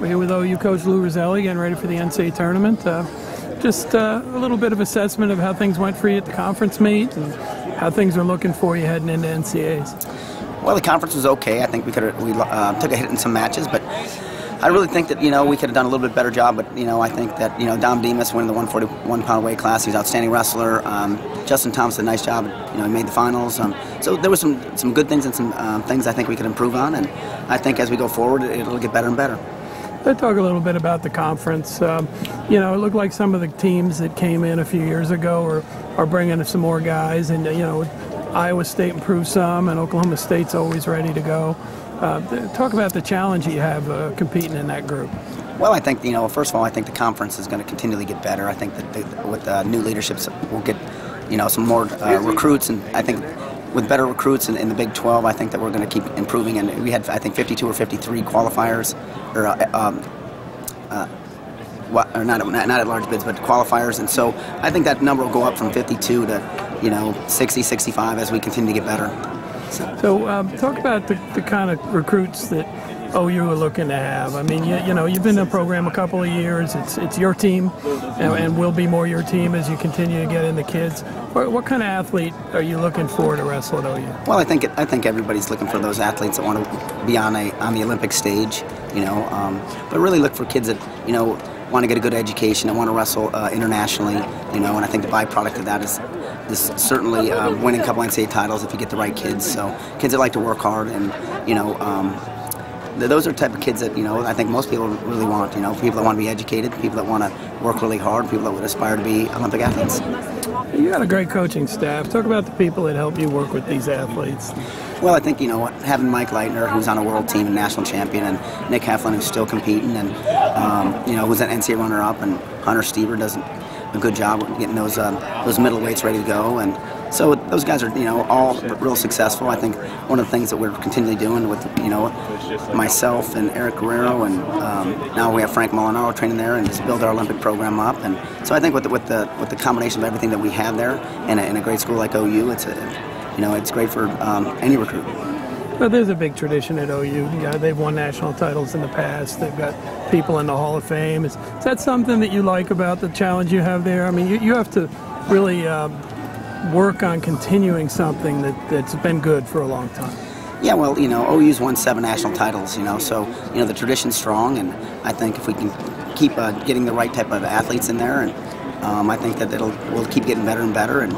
We're here with OU coach Lou Rosselli, getting ready for the NCAA tournament. Just a little bit of assessment of how things went for you at the conference meet and how things are looking for you heading into NCAAs. Well, the conference was okay. I think we took a hit in some matches, but I really think that we could have done a little bit better job. But I think that Dom Demas winning the 141-pound weight class. He's an outstanding wrestler. Justin Thompson, nice job. He made the finals. So there was some good things and some things I think we could improve on. And I think as we go forward, it'll get better and better. Let's talk a little bit about the conference. It looked like some of the teams that came in a few years ago are bringing some more guys, and Iowa State improved some, and Oklahoma State's always ready to go. Talk about the challenge you have competing in that group. Well, I think first of all, I think the conference is going to continually get better. I think that with new leaderships, we'll get some more recruits, and I think with better recruits in the Big 12, I think that we're going to keep improving. And we had, I think, 52 or 53 qualifiers, or not at large bids, but qualifiers. And so I think that number will go up from 52 to 60, 65 as we continue to get better. So talk about the kind of recruits that OU are looking to have. I mean, you've been in the program a couple of years. It's your team, and will be more your team as you continue to get in the kids. What kind of athlete are you looking for to wrestle at OU? Well, I think everybody's looking for those athletes that want to be on the Olympic stage. But really look for kids that want to get a good education and want to wrestle internationally. And I think the byproduct of that is certainly winning a couple NCAA titles if you get the right kids. So kids that like to work hard, and those are the type of kids that I think most people really want. People that want to be educated, people that want to work really hard, people that would aspire to be Olympic athletes. You got a great coaching staff. Talk about the people that help you work with these athletes. Well, I think having Mike Leitner, who's on a world team and national champion, and Nick Heflin, who's still competing, and who's an NCAA runner-up, and Hunter Stever does a good job of getting those middleweights ready to go. And so those guys are all real successful. I think one of the things that we're continually doing with myself and Eric Guerrero, and now we have Frank Molinaro training there, and just build our Olympic program up. And so I think with the combination of everything that we have there in a great school like OU, it's great for any recruit. Well, there's a big tradition at OU. They've won national titles in the past. They've got people in the Hall of Fame. Is that something that you like about the challenge you have there? I mean, you have to really work on continuing something that's been good for a long time. Yeah, well, OU's won 7 national titles, so the tradition's strong, and I think if we can keep getting the right type of athletes in there, and I think that we'll keep getting better and better, and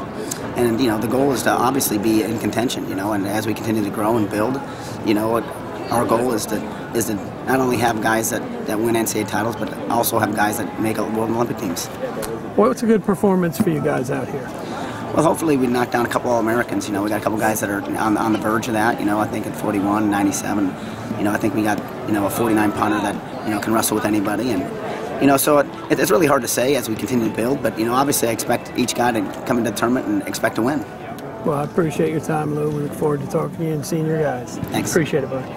the goal is to obviously be in contention, and as we continue to grow and build, our goal is to not only have guys that win NCAA titles, but also have guys that make World Olympic teams. What's a good performance for you guys out here? Well, hopefully we knock down a couple All-Americans. We got a couple guys that are on the verge of that. I think at 41, 97, I think we got a 49-pounder that can wrestle with anybody, and so it's really hard to say as we continue to build. But obviously I expect each guy to come into the tournament and expect to win. Well, I appreciate your time, Lou. We look forward to talking to you and seeing your guys. Thanks. Appreciate it, buddy.